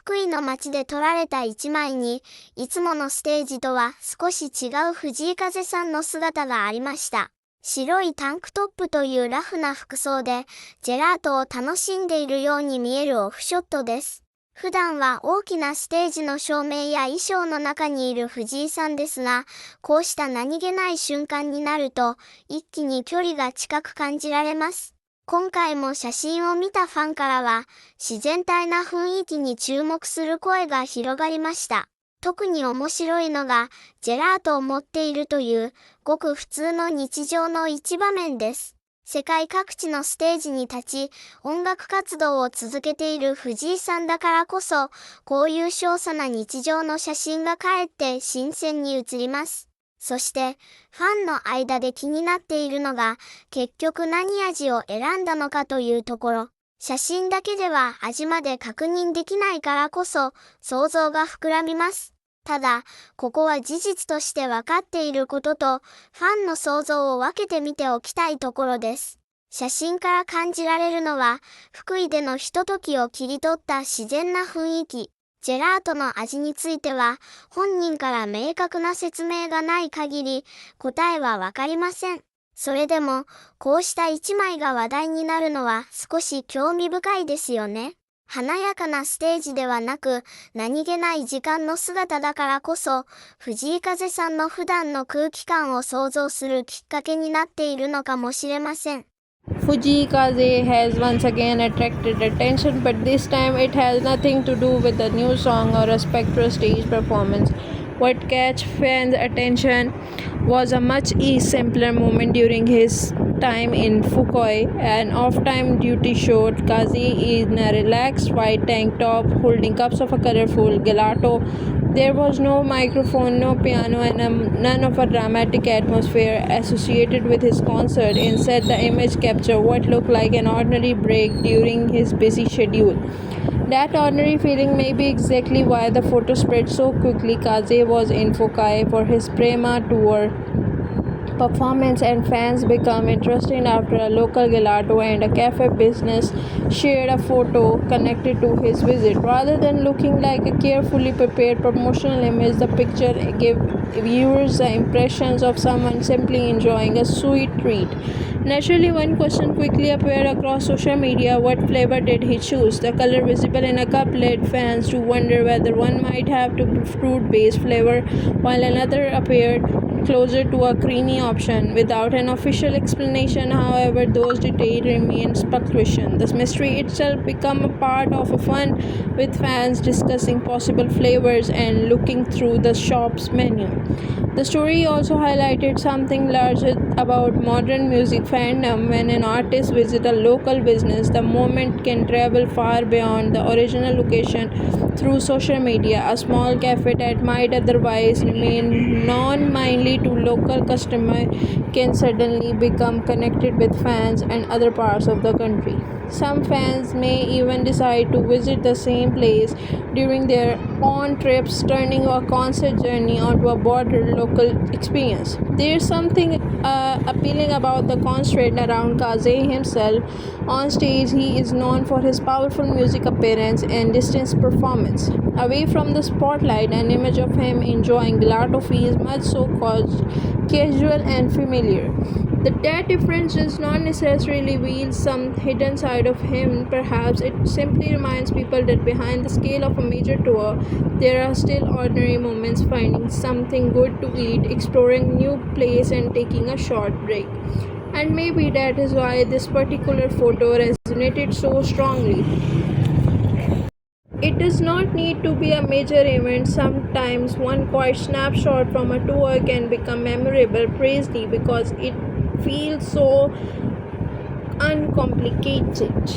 福井の街で撮られた一枚に、いつものステージとは少し違う藤井風さんの姿がありました。白いタンクトップというラフな服装で、ジェラートを楽しんでいるように見えるオフショットです。普段は大きなステージの照明や衣装の中にいる藤井さんですが、こうした何気ない瞬間になると、一気に距離が近く感じられます。今回も写真を見たファンからは、自然体な雰囲気に注目する声が広がりました。特に面白いのが、ジェラートを持っているという、ごく普通の日常の一場面です。世界各地のステージに立ち、音楽活動を続けている藤井さんだからこそ、こういう小さな日常の写真がかえって新鮮に写ります。そして、ファンの間で気になっているのが、結局何味を選んだのかというところ。写真だけでは味まで確認できないからこそ、想像が膨らみます。ただ、ここは事実としてわかっていることと、ファンの想像を分けてみておきたいところです。写真から感じられるのは、福井でのひとときを切り取った自然な雰囲気。ジェラートの味については、本人から明確な説明がない限り、答えはわかりません。それでも、こうした一枚が話題になるのは少し興味深いですよね。華やかなステージではなく、何気ない時間の姿だからこそ、藤井風さんの普段の空気感を想像するきっかけになっているのかもしれません。Fujii Kaze has once again attracted attention, but this time it has nothing to do with a new song or a spectral stage performance. What catch fans' attention was a much simpler moment during his time in Fukui, an off-time duty show. Kazi in a relaxed white tank top, holding cups of a colorful gelato. There was no microphone, no piano, and none of a dramatic atmosphere associated with his concert. Instead, the image captured what looked like an ordinary break during his busy schedule. That ordinary feeling may be exactly why the photo spread so quickly. Kaze was in Fukai for his Prema tour performance, and fans become interested after a local gelato and a cafe business shared a photo connected to his visit. Rather than looking like a carefully prepared promotional image, the picture gave viewers the impressions of someone simply enjoying a sweet treat. Naturally, one question quickly appeared across social media: what flavor did he choose? The color visible in a cup led fans to wonder whether one might have to be fruit-based flavor, while another appeared closer to a creamy option. Without an official explanation, however, those details remain speculation. This mystery itself became a part of a fun, with fans discussing possible flavors and looking through the shop's menu. The story also highlighted something larger about modern music fandom. When an artist visits a local business, the moment can travel far beyond the original location through social media. A small cafe that might otherwise remain non-mindly to local customers can suddenly become connected with fans in other parts of the country. Some fans may even decide to visit the same place during their own trips, turning a concert journey into a broader local experience. There's something appealing about the constraint around Kaze himself. On stage, he is known for his powerful music appearance and distance performance. Away from the spotlight, an image of him enjoying gelato feels much so casual and familiar. That difference does not necessarily reveal some hidden side of him. Perhaps it simply reminds people that behind the scale of a major tour, there are still ordinary moments, finding something good to eat, exploring new place, and taking a short break. And maybe that is why this particular photo resonated so strongly. It does not need to be a major event. Sometimes one quiet snapshot from a tour can become memorable precisely because it feels so uncomplicated.